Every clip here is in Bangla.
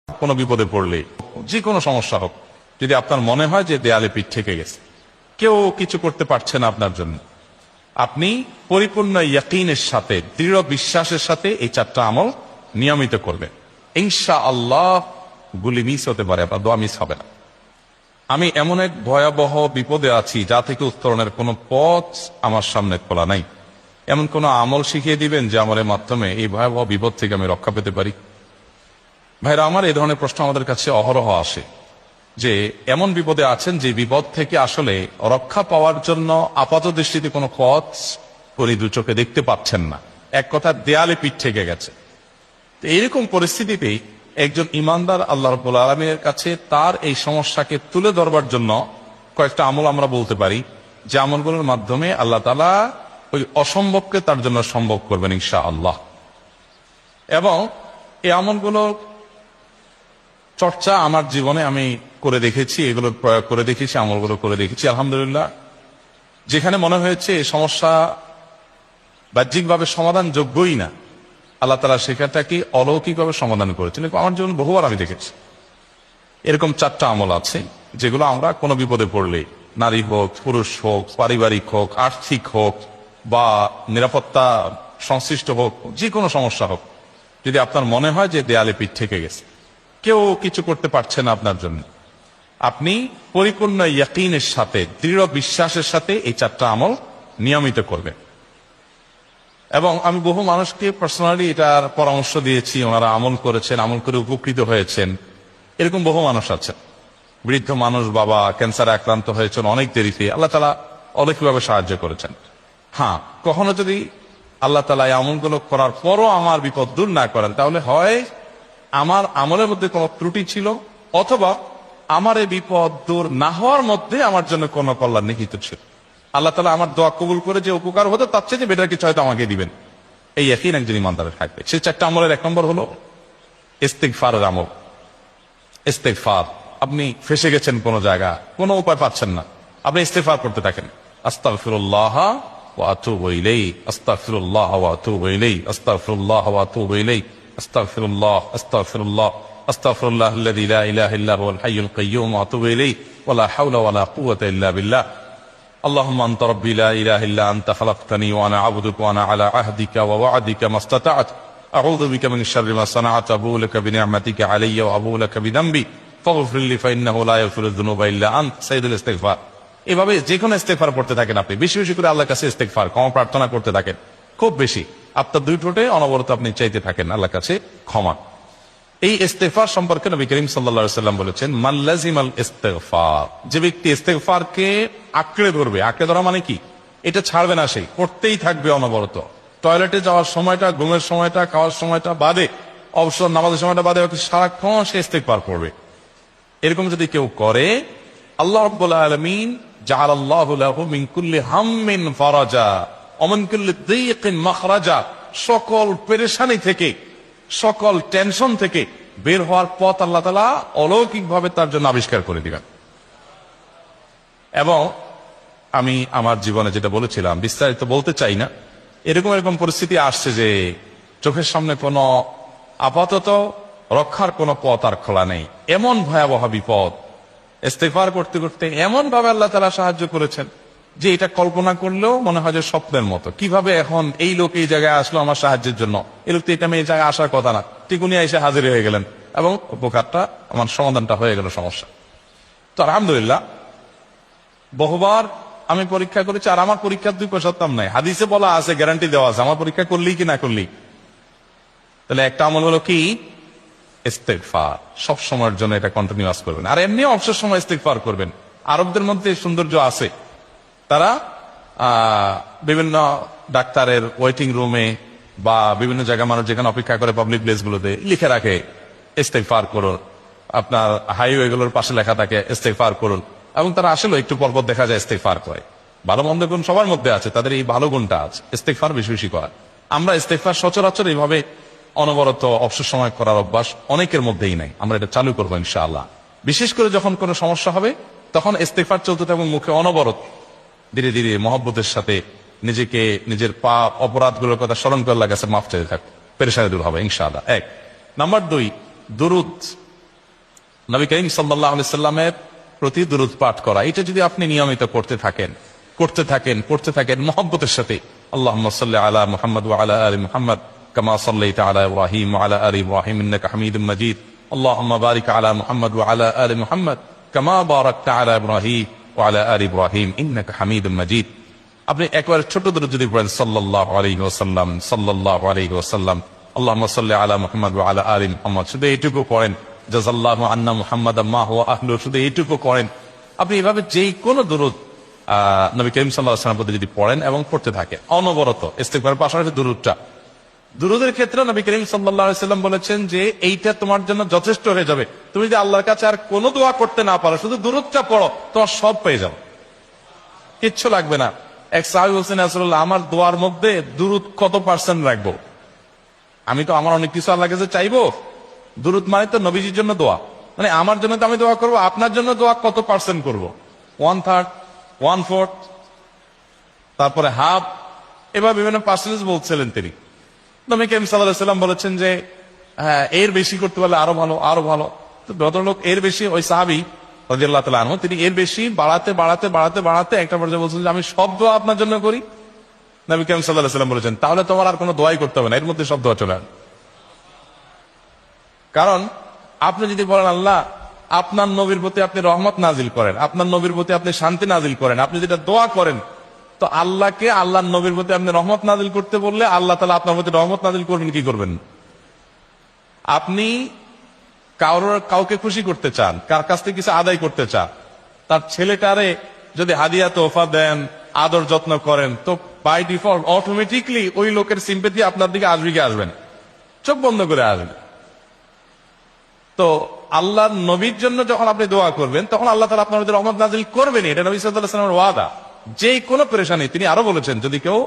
কোনো বিপদে পড়লে, যে কোনো সমস্যা হোক, যদি আপনার মনে হয় যে দেয়ালে পিঠ ঠেকে গেছে, কেউ কিছু করতে পারছে না আপনার জন্য, আপনি পরিপূর্ণ ইয়াকিনের সাথে, দৃঢ় বিশ্বাসের সাথে এই চারটা আমল নিয়মিত করবেন। ইনশাআল্লাহ গুলি মিস হতে পারে, আপনার দোয়া মিস হবে না। আমি এমন এক ভয়াবহ বিপদে আছি যা থেকে উত্তরণের কোনো পথ আমার সামনে খোলা নাই। এমন কোন আমল শিখিয়ে দিবেন যে আমলের মাধ্যমে এই ভয়াবহ বিপদ থেকে আমি রক্ষা পেতে পারি। ভাইরা আমার, এই ধরনের প্রশ্ন আমাদের কাছে অহরহ আসে যে এমন বিপদে আছেন যে বিপদ থেকে আসলে রক্ষা পাওয়ার জন্য আপাত দৃষ্টিতে কোনো পথ উনি দু চোখে দেখতে পাচ্ছেন না, এক কথা দেয়ালে পিঠ ঠেকে গেছে। এইরকম পরিস্থিতিতে একজন ইমানদার আল্লাহ রাব্বুল আলামিনের কাছে তার এই সমস্যাকে তুলে ধরবার জন্য কয়েকটা আমল আমরা বলতে পারি, যে আমলগুলোর মাধ্যমে আল্লাহ তাআলা ওই অসম্ভবকে তার জন্য সম্ভব করবেন ইনশাআল্লাহ। এবং এই আমলগুলো চর্চা আমার জীবনে আমি করে দেখেছি, এগুলো প্রয়োগ করে দেখেছি, আমলগুলো করে দেখেছি। আলহামদুলিল্লাহ, যেখানে মনে হয়েছে এই সমস্যা বাহ্যিকভাবে সমাধান যোগ্যই না, আল্লাহ তাআলা সেখানটাকে অলৌকিকভাবে সমাধান করেছেন। আমার জীবন বহুবার আমি দেখেছি। এরকম চারটা আমল আছে যেগুলো আমরা কোনো বিপদে পড়লে, নারী হোক, পুরুষ হোক, পারিবারিক হোক, আর্থিক হোক, বা নিরাপত্তা সংশ্লিষ্ট হোক, যে কোনো সমস্যা হোক, যদি আপনার মনে হয় যে দেয়ালে পিঠ ঠেকে গেছে, কেউ কিছু করতে পারছে না আপনার জন্য, আপনি পরিপূর্ণ ইয়াকিনের সাথে, দৃঢ় বিশ্বাসের সাথে এই চারটা আমল নিয়মিত করবেন। এবং আমি বহু মানুষকে পার্সোনালি এটার পরামর্শ দিয়েছি, ওনারা আমল করেছেন, আমল করে উপকৃত হয়েছেন। এরকম বহু মানুষ আছেন, বৃদ্ধ মানুষ, বাবা ক্যান্সারে আক্রান্ত হয়েছেন অনেক দেরিতে, আল্লাহ তাআলা অলৌকিকভাবে সাহায্য করেছেন। হ্যাঁ, কখনো যদি আল্লাহ তাআলা এই আমলগুলো করার পরও আমার বিপদ দূর না করেন, তাহলে হয় আমার আমলের মধ্যে কোনো ত্রুটি ছিল, অথবা আমার এই বিপদ দূর না হওয়ার মধ্যে আমার জন্য কোনো কল্যাণ নিহিত ছিল। আল্লাহ তাআলা আমার দোয়া কবুল করে যে উপকার হতো, তার চেয়ে বেটার কিছু হয়তো আমাকে দিবেন, এই ইয়াকিন একজন ইমানদারের থাকবে। সেই চারটা আমলের এক নম্বর হলো ইস্তিগফারের আমল। ইস্তিগফার, আপনি ফেসে গেছেন কোনো জায়গা, কোনো উপায় পাচ্ছেন না, আপনি ইস্তিগফার করতে থাকেন। আস্তাগফিরুল্লাহ ওয়া আতুবু ইলাইহি, আস্তাগফিরুল্লাহ ওয়া আতুবু ইলাইহি, আস্তাগফিরুল্লাহ ওয়া আতুবু ইলাইহি, আস্তাগফিরুল্লাহ, আস্তাগফিরুল্লাহ, আস্তাগফিরুল্লাহ আল্লাযী লা ইলাহা ইল্লা হুয়াল হাইয়ুল কাইয়্যুম ওয়া আতুবু ইলাইহি ওয়া লা হাওলা ওয়া লা কুওয়াতা ইল্লা বিল্লাহ। اللهم أنت ربي لا إله إلا أنت خلقتني وأنا عبدك وأنا على عهدك ووعدك ما استطعت أعوذ بك من شر ما صنعت أبوء لك بنعمتك علي وأبوء لك بذنبي فاغفر لي فإنه لا يغفر الذنوب إلا أنت سيد الاستغفار। এভাবে যে কোনো ইস্তেগফার পড়তে থাকেন, আপনি বেশি বেশি করে আল্লাহর কাছে ইস্তেগফার, ক্ষমা প্রার্থনা করতে থাকেন, খুব বেশি, আপনার দুই ঠোঁটে অনবরত আপনি চাইতে থাকেন আল্লাহর কাছে ক্ষমা। এই ইস্তেগফার সম্পর্কে নবী করিম সাল্লাল্লাহু আলাইহি ওয়াসাল্লাম বলেছেন, মান লাজিমাল ইস্তেগফার, যে ব্যক্তি ইস্তেগফারকে আঁকড়ে ধরবে, আঁকড়ে ধরা মানে কি, এটা ছাড়বে না, সেই করতেই থাকবে অনবরত, টয়লেটে যাওয়ার সময়টা, ঘুমের সময়টা, খাওয়ার সময়টা বাদে, অবসর নামাজের সময়টা বাদে, সারাক্ষণ সে ইস্তেগফার করবে। এরকম যদি কেউ করে, আল্লাহ রাব্বুল আলামিন জাআলাল্লাহু লাহু মিন কুল্লি হাম্মিন ফারাজা ওয়া মিন কুল্লি দীকিন মাখরাজা, সকল পেরেশানি থেকে, সকল টেনশন থেকে বের হওয়ার পথ আল্লাহ তাআলা অলৌকিকভাবে তার জন্য আবিষ্কার করে দিবেন। এবং আমি আমার জীবনে যেটা বলেছিলাম, বিস্তারিত বলতে চাই না, এরকম এরকম পরিস্থিতি আসছে যে চোখের সামনে কোনো আপাতত রক্ষার কোনো পথ আর খোলা নেই, এমন ভয়াবহ বিপদ, ইস্তেগফার করতে করতে এমন ভাবে আল্লাহ তাআলা সাহায্য করেছেন যে এটা কল্পনা করলেও মনে হয় যে স্বপ্নের মতো। কিভাবে এখন এই লোক এই জায়গায় আসলো আমার সাহায্যের জন্য, এই লোক তো এটা এই জায়গায় আসার কথা না, টিকুনি এসে হাজির হয়ে গেলেন এবং উপকারটা, আমার সমাধানটা হয়ে গেল সমস্যা। তো আলহামদুলিল্লাহ, বহুবার আমি পরীক্ষা করেছি, আর আমার পরীক্ষার দুই পয়সার দাম নাই, হাদিসে বলা আছে, গ্যারান্টি দেওয়া আছে, আমার পরীক্ষা করলেই কি না করলেই। তাহলে একটা আমল হলো কি, ইস্তেগফার, সব সময়ের জন্য এটা কন্টিনিউয়াস করবেন, আর এমনি অবসর সময় ইস্তেগফার করবেন। আরবদের মধ্যে সৌন্দর্য আছে, তারা বিভিন্ন ডাক্তারের ওয়েটিং রুমে বা বিভিন্ন জায়গায় মানুষ যেখানে অপেক্ষা করে পাবলিক প্লেস গুলোতে লিখে রাখে ইস্তেগফার করুন, আপনার হাইওয়ে গুলোর পাশে লেখা থাকে ইস্তেগফার করুন, এবং তারা আসলে একটু পরপর দেখা যায় ইস্তেগফার করে। ভালো মন্দ গুণ সবার মধ্যে আছে, তাদের এই ভালো গুণটা আছে, ইস্তেগফার বেশি বেশি করা। আমরা ইস্তেগফার সচরাচর এইভাবে অনবরত অবসর সময় করার অভ্যাস অনেকের মধ্যেই নাই, আমরা এটা চালু করবো ইনশাআল্লাহ। বিশেষ করে যখন কোনো সমস্যা হবে, তখন ইস্তেগফার চলতে থাকবে মুখে অনবরত, ধীরে ধীরে মহব্বতের সাথে নিজেকে, নিজের পাপ অপরাধগুলোর কথা স্মরণ করে আল্লাহর কাছে মাফ চাইতে থাকবে, পেরেশানি দূর হবে ইনশাআল্লাহ। এক। নাম্বার দুই, দুরুদ নবী করিম সাল্লাল্লাহু আলাইহি সাল্লামের প্রতি দুরূদ পাঠ করা, এটা যদি আপনি নিয়মিত করতে থাকেন মহব্বতের সাথে, আল্লাহুম্মা সাল্লি আলা মুহাম্মদ ওয়া আলা আলি মুহাম্মদ কামা সাল্লাইতা আলা ইব্রাহিম ওয়া আলা আলি ইব্রাহিম ইন্নাকা হামিদুম মাজিদ, আল্লাহুম্মা বারিক আলা মুহাম্মদ ওয়া আলা আলি মুহাম্মদ কামা বারাকতা আলা ইব্রাহিম ওয়া আলা আলি ইব্রাহিম ইন্নাকা হামিদুম মাজিদ। আপনি একবার ছোট দুরূদ যদি পড়েন সাল্লাল্লাহু আলাইহি ওয়াসাল্লাম, সাল্লাল্লাহু আলাইহি ওয়াসাল্লাম, আল্লাহুম্মা সাল্লি আলা মুহাম্মদ ওয়া আলা আলি মুহাম্মদ, শুধু এইটুকু পড়েন। জাযাল্লাহু আন্না মুহাম্মাদাম মা হুয়া আহলু, শুধু এইটুকু করেন। আপনি এভাবে যে কোনো দুরূদ নবী করিম সাল্লাল্লাহু আলাইহি ওয়াসাল্লাম যদি পড়েন এবং পড়তে থাকে অনবরত, ইস্তিগফারের পাশাপাশি দুরূদের ক্ষেত্রে নবী করিম সাল্লাল্লাহু আলাইহি ওয়াসাল্লাম বলেছেন যে এইটা তোমার জন্য যথেষ্ট হয়ে যাবে। তুমি যদি আল্লাহর কাছে আর কোনো দোয়া করতে না পারো, শুধু দুরূদটা পড়ো, তোমার সব পেয়ে যাবে, কিচ্ছু লাগবে না। এক সাহাবী বলছেন, রাসূলুল্লাহ আমার দোয়ার মধ্যে দুরূদ কত পার্সেন্ট রাখবো? আমি তো আমার অনেক কিছু আল্লাহর কাছে চাইবো, দুরূদ মানে তো নবীজির জন্য দোয়া, মানে আমার জন্য তো আমি দোয়া করবো, আপনার জন্য দোয়া কত পার্সেন্ট করবো? 1/3, 1/4, তারপরে হাফ, এবার বিভিন্ন পার্সেন্টেজ বলছিলেন তিনি। নবী করিম সাল্লাল্লাহু আলাইহি ওয়াসাল্লাম বলেছেন যে হ্যাঁ, এর বেশি করতে পারলে আরো ভালো, আরো ভালো। তো ভদ্রলোক এর বেশি, ওই সাহাবী রাদিয়াল্লাহু তাআলা আনহু, তিনি এর বেশি বাড়াতে একটা পর্যায়ে বলছেন যে আমি সব দোয়া আপনার জন্য করি। নবী করিম সাল্লাল্লাহু আলাইহি ওয়াসাল্লাম বলেছেন তাহলে তোমার আর কোনো দোয়াই করতে হবে না, এর মধ্যে সব দোয়া চলে আসবে। কারণ আপনি যদি বলেন আল্লাহ আপনার নবীর প্রতি আপনি রহমত নাজিল করেন, আপনার নবীর প্রতি আপনি শান্তি নাজিল করেন, আপনি যেটা দোয়া করেন, তো আল্লাহকে আল্লাহর নবীর প্রতি আপনি রহমত নাজিল করতে বললে আল্লাহ তাআলা আপনার প্রতি রহমত নাজিল করবেন কি করবেন? আপনি কাউকে খুশি করতে চান, কার কাছ থেকে কিছু আদায় করতে চান, তার ছেলেটারে যদি হাদিয়া তোহফা দেন, আদর যত্ন করেন, তো বাই ডিফল্ট অটোমেটিকলি ওই লোকের সিম্পেথি আপনার দিকে আসবেন, চোখ বন্ধ করে আসবেন। তো আল্লাহর নবীর জন্য যখন আপনি দোয়া করবেন, তখন আল্লাহ তাআলা আপনার মধ্যে রহমত নাজিল করবেন, এটা নবী সাল্লাল্লাহু আলাইহি ওয়াসাল্লামের ওয়াদা। যে কোনো পেরেশানি, তিনি আরো বলেছেন যদি কেউ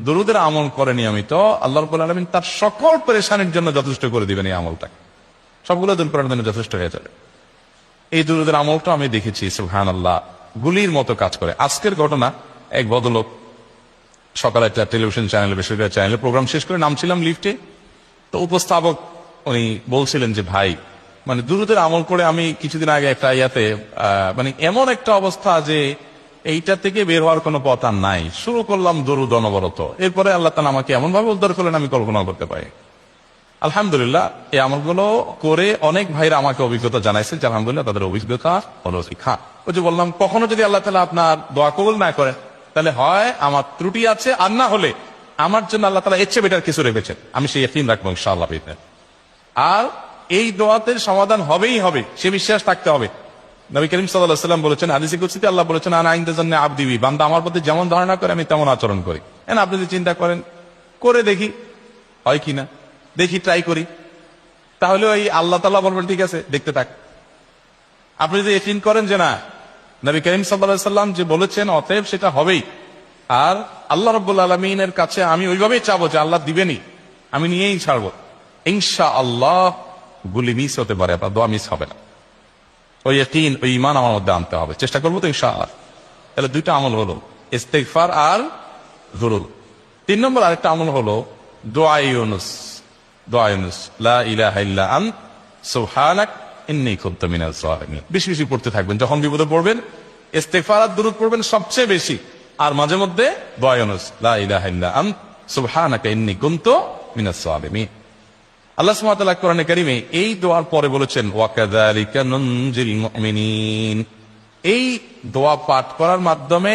দুরূদের আমল করে নিয়মিত, আল্লাহ রাব্বুল আলামিন তার সকল পেরেশানির জন্য যথেষ্ট করে দিবেন। এই আমলটাকে সবগুলো দূর করার জন্য যথেষ্ট হয়ে যাবে। এই দুরূদের আমলটা আমি দেখেছি সুবহানাল্লাহ গুলির মতো কাজ করে। আজকের ঘটনা, এক ভদ্রলোক সকালে একটা টেলিভিশন চ্যানেলে, বেসরকারি চ্যানেলে প্রোগ্রাম শেষ করে নামছিলাম লিফটে, তো উপস্থাপক উনি বলছিলেন যে ভাই, মানে দুরূদের আমল করে আমি কিছুদিন আগে একটা ইয়াতে মানে এমন একটা অবস্থা যে এইটা থেকে বের হওয়ার কোনো পথ আর নাই, শুরু করলাম দরুদ অনবরত, এরপরে আল্লাহ তাআলা আমাকে এমন ভাবে উদ্ধার করলেন আমি কল্পনা করতে পারি। আলহামদুলিল্লাহ এই আমলগুলো করে অনেক ভাইরা আমাকে অভিজ্ঞতা জানাইছেন যে আলহামদুলিল্লাহ তাদের অভিজ্ঞতা হলো শিক্ষা। ওই যে বললাম, কখনো যদি আল্লাহ তাআলা আপনার দোয়া কবুল না করেন, তাহলে হয় আমার ত্রুটি আছে, আর না হলে আমার জন্য আল্লাহ তাআলা এর চেয়ে বেটার কিছু রেখেছেন, আমি সেই ইয়াকিন রাখবো ইনশাআল্লাহ। আর এই দোয়াতে সমাধান হবেই হবে, সে বিশ্বাস থাকতে হবে। নবী করিম সাল্লাল্লাহু আলাইহি ওয়াসাল্লাম বলেছেন, হাদিসে কুদসিতে আল্লাহ বলেছেন আনা ইনদা যান্নি আবদি বি, বান্দা আমার প্রতি যেমন ধারণা করে আমি তেমন আচরণ করি। আপনি যদি চিন্তা করেন, করে দেখি হয় কিনা, দেখি ট্রাই করি, তাহলে ওই আল্লাহ তাআলা বলবেন ঠিক আছে দেখতে থাক। আপনি যদি ইয়াকিন করেন যে না নবী করিম সাল্লাল্লাহু আলাইহি ওয়াসাল্লাম যে বলেছেন অতএব সেটা হবেই, আর আল্লাহ রাব্বুল আলামিনের কাছে আমি ওইভাবেই চাবো যে আল্লাহ দিবেনই, আমি নিয়েই ছাড়বো, ইনশাআল্লাহ গুলি মিস হতে পারে, আপনার দোয়া মিস হবে না। ওই ইয়াকিন, ওই ঈমান আমার মধ্যে আনতে হবে, চেষ্টা করবো তো ইনশাআল্লাহ। তাহলে দুইটা আমল হলো, ইস্তিগফার আর দুরূদ। 3 নম্বর আরেকটা আমল হলো দোয়া ইউনুস। দোয়া ইউনুস, লা ইলাহা ইল্লা আনত সুবহানাক ইন্নী কুনতু মিনাজ জালিমিন। বেশি বেশি পড়তে থাকবেন, যখন বিপদে পড়বেন ইস্তিগফার আর দুরূদ পড়বেন সবচেয়ে বেশি, আর মাঝে মধ্যে দোয়া ইউনুস, লা ইলাহা ইল্লা আনত সুবহানাকা ইন্নী কুনতু মিনাজ জালিমিন। আল্লাহ সুবহানাহু ওয়া তাআলা কোরআনে কারীমে এই দোয়ার পরে বলেছেন ওয়াকাযালিকা নুনজিল মুমিনিন। এই দোয়া পাঠ করার মাধ্যমে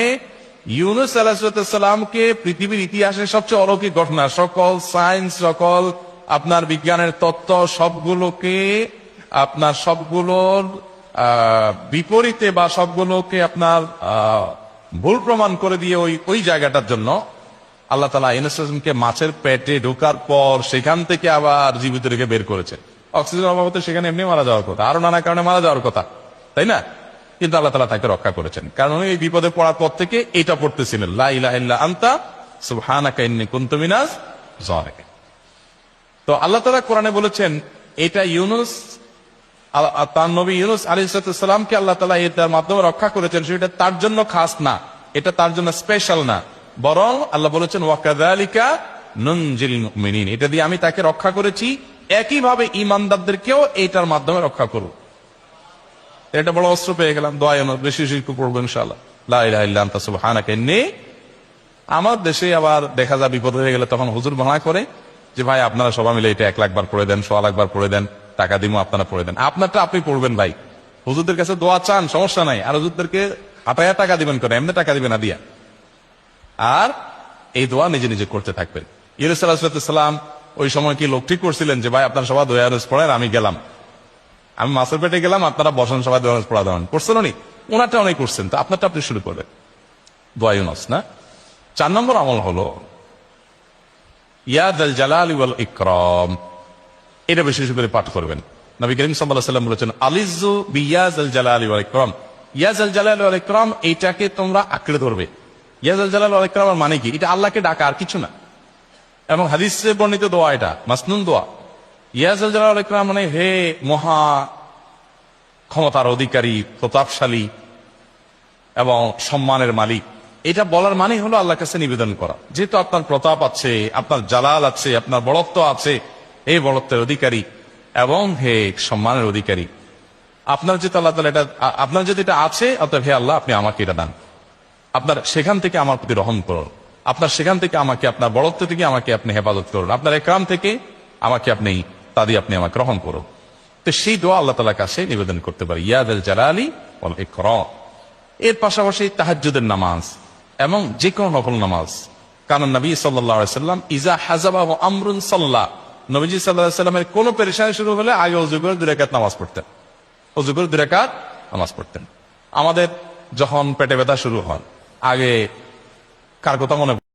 ইউনুস আলাইহিস সালামকে পৃথিবীর ইতিহাসের সবচেয়ে অলৌকিক ঘটনা, সকল সায়েন্স, সকল আপনার বিজ্ঞানের তত্ত্ব সবগুলোকে আপনার সবগুলোর বিপরীতে বা সবগুলোকে আপনার ভুল প্রমাণ করে দিয়ে ওই জায়গাটার জন্য আল্লাহ তাআলা ইউনুসকে মাছের পেটে ঢোকার পর সেখান থেকে আবার জীবিত রেখে বের করেছে। অক্সিজেন অভাবে সেখানে এমনি মারা যাওয়ার কথা, আরো নানা কারণে মারা যাওয়ার কথা, তাই না? কিন্তু আল্লাহ তাআলা তাকে রক্ষা করেছেন, কারণ এই বিপদে পড়ার পর থেকে এটা পড়তেছিলেন, লা ইলাহা ইল্লা আনতা সুবহানাকা ইন্নী কুনতু মিনাজ জালিমিন। তো আল্লাহ তাআলা কোরআনে বলেছেন এটা ইউনুস, তার নবী ইউনুস আলাইহিস সালামকে আল্লাহ তাআলা এটার মাধ্যমে রক্ষা করেছেন, সেটা তার জন্য খাস না, এটা তার জন্য স্পেশাল না, বরং আল্লাহ বলেছেন ওয়াকাযালিকা নুনজিল মুমিনিন, এটা দিয়ে আমি তাকে রক্ষা করেছি, একইভাবে ঈমানদারদেরকেও এটার মাধ্যমে রক্ষা করব। এটা বড় অস্ত্র পেয়ে গেলাম। দোয়া বেশি বেশি পড়বো ইনশাআল্লাহ, লা ইলাহা ইল্লা আনতা সুবহানাকা ইন্নী। আমার দেশে আবার দেখা যায় বিপদ হয়ে গেলে তখন হুজুর ভাড়া করে যে ভাই আপনারা সবাই মিলে এটা 1 লাখ বার পড়ে দেন, 100 লাখ বার পড়ে দেন, টাকা দিমো আপনারা পড়ে দেন। আপনারটা আপনি পড়বেন ভাই, হুজুরদের কাছে দোয়া চান সমস্যা নাই, আর হুজুরদেরকে হাতায়া টাকা দিবেন করে, এমনি টাকা দিবেন না দিয়া। আর এই দোয়া নিজে নিজে করতে থাকবেন। ইউনূস আলাইহিস সালাম ওই সময় কি লোক ঠিক করছিলেন যে ভাই আপনারা সবাই দোয়া রোজ পড়েন, আমি গেলাম, আমি মাছের পেটে গেলাম, আপনারা বসেন সবাই দোয়া রোজ পড়া দেন, করছেন উনি? ওনারটা অনেক করছেন, তো আপনারটা আপনি শুরু করবেন। দোয়া ইউনূস না। 4 নম্বর আমল হলো ইয়া যাল জালালি ওয়াল ইকরাম। এটা বেশি বেশি করে পাঠ করবেন। নবী করিম সাল্লাল্লাহু আলাইহি ওয়াসাল্লাম বলেছেন আলিজ্জু বিয়া যাল জালালি ওয়াল ইকরাম। ইয়া যাল জালালি ওয়াল ইকরাম, এইটাকে তোমরা আঁকড়ে ধরবে। ইয়া যাল জালালি ওয়াল ইকরাম মানে কি? এটা আল্লাহকে ডাকা, আর কিছু না। এবং হাদিসে বর্ণিত দোয়া, এটা মাসনুন দোয়া। ইয়া যাল জালালি ওয়াল ইকরাম মানে হে মহা ক্ষমতার অধিকারী, প্রতাপশালী এবং সম্মানের মালিক। এটা বলার মানে হলো আল্লাহর কাছে নিবেদন করা, যেহেতু আপনার প্রতাপ আছে, আপনার জালাল আছে, আপনার বড়ত্ব আছে, এই বড়ত্বের অধিকারী এবং হে সম্মানের অধিকারী, আপনার যেহেতু আল্লাহ তাআলা এটা, আপনার যদি এটা আছে, অতএব হে আল্লাহ আপনি আমাকে এটা দান, আপনার সেখান থেকে আমার প্রতি রহম করুন, আপনার সেখান থেকে আমাকে, আপনার বড়ত্ব থেকে আমাকে আপনি হেফাজত করুন, আপনার একরাম থেকে আমাকে আপনি, তা দিয়ে আপনি আমাকে রহম করুন। তো সেই দোয়া আল্লাহ তাআলার কাছে নিবেদন করতে পারি, ইয়া যাল জালালি ওয়াল ইকরাম। এর পাশাপাশি তাহাজ্জুদের নামাজ এবং যে কোনো নফল নামাজ। কারণ নবী সাল্লাল্লাহু আলাইহি ওয়াসাল্লাম ইজা হাযাবাহু আমরুন সাল্লা, নবীজি সাল্লাল্লাহু আলাইহি ওয়াসাল্লামের কোন পেরেশানি শুরু হলে আগে ওযু করে 2 রাকাত নামাজ পড়তেন, ওযু করে 2 রাকাত নামাজ পড়তেন। আমাদের যখন পেটে ব্যথা শুরু হয়, আগে কার কথা মনে